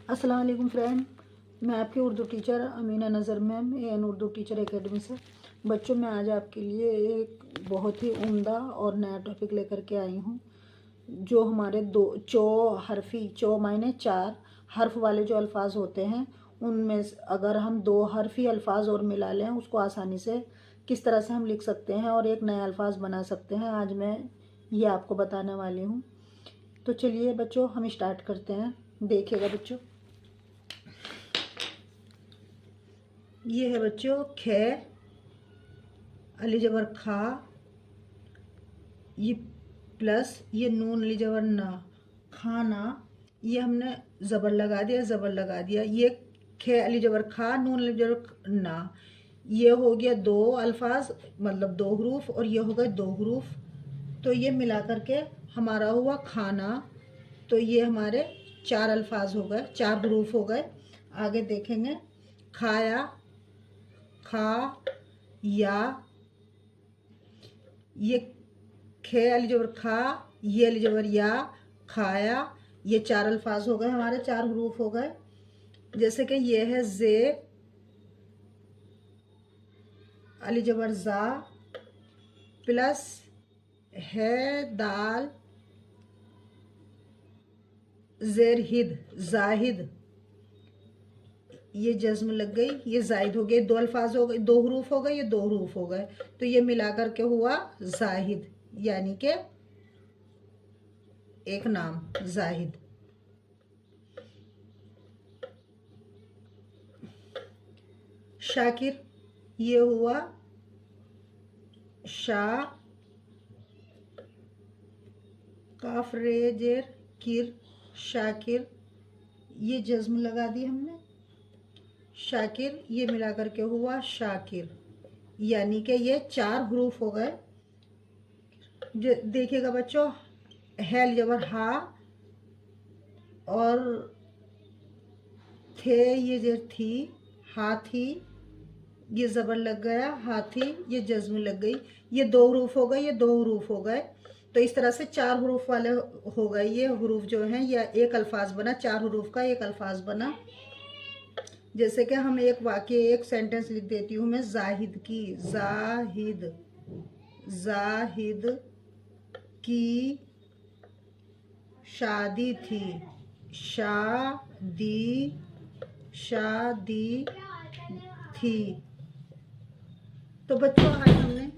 अस्सलाम वालेकुम फ्रेंड, मैं आपकी उर्दू टीचर अमीना नज़र मैम एन उर्दू टीचर एकेडमी से। बच्चों, मैं आज आपके लिए एक बहुत ही उम्दा और नया टॉपिक लेकर के आई हूँ। जो हमारे दो चो मायने 4 हर्फ वाले जो अल्फाज होते हैं, उनमें अगर हम 2 हर्फी अल्फाज और मिला लें, उसको आसानी से किस तरह से हम लिख सकते हैं और एक नया अल्फाज बना सकते हैं, आज मैं ये आपको बताने वाली हूँ। तो चलिए बच्चों, हम स्टार्ट करते हैं। देखिएगा बच्चों, ये है बच्चों खे, अली जबर खा, ये प्लस ये नून अली जबर ना, खाना। ये हमने ज़बर लगा दिया, ज़बर लगा दिया। ये खे अली जबर खा, नून अली जबर ना, ये हो गया 2 अल्फाज, मतलब 2 हरूफ, और ये हो गए 2 हरूफ। तो ये मिला करके हमारा हुआ खाना। तो ये हमारे 4 अल्फाज हो गए, 4 हरूफ हो गए। आगे देखेंगे, खाया, खा, या, ये खे अली जबर खा, ये अली जबर या, खाया। ये 4 अल्फाज हो गए, हमारे 4 हरूफ हो गए। जैसे कि ये है जे, अली जबर जा, प्लस है दाल, जेर हिद, जाहिद। ये जज्म लग गई, ये जाहिद हो गए। 2 अल्फाज हो गए, 2 हरूफ हो गए, ये 2 हरूफ हो गए। तो ये मिलाकर के हुआ जाहिद, यानी कि एक नाम जाहिद। शाकिर, ये हुआ शा, काफ रे जेर किर, शाकिर। ये जज्म लगा दी हमने, शाकिर। ये मिलाकर के हुआ शाकिर, यानी कि ये 4 हरूफ हो गए। देखिएगा बच्चों, है जबर हा, और थे ये जो थी, हाथी, ये ज़बर लग गया, हाथी, ये जज्म लग गई। ये 2 हरूफ हो गए, ये 2 हरूफ हो गए। तो इस तरह से 4 हरूफ वाले हो गए। ये हरूफ जो हैं, या एक अल्फाज बना, 4 हरूफ का एक अल्फाज बना। जैसे कि हम एक वाक्य, एक सेंटेंस लिख देती हूँ मैं, जाहिद की, जाहिद, जाहिद की शादी थी, शादी, शादी थी। तो बच्चों, आज हमने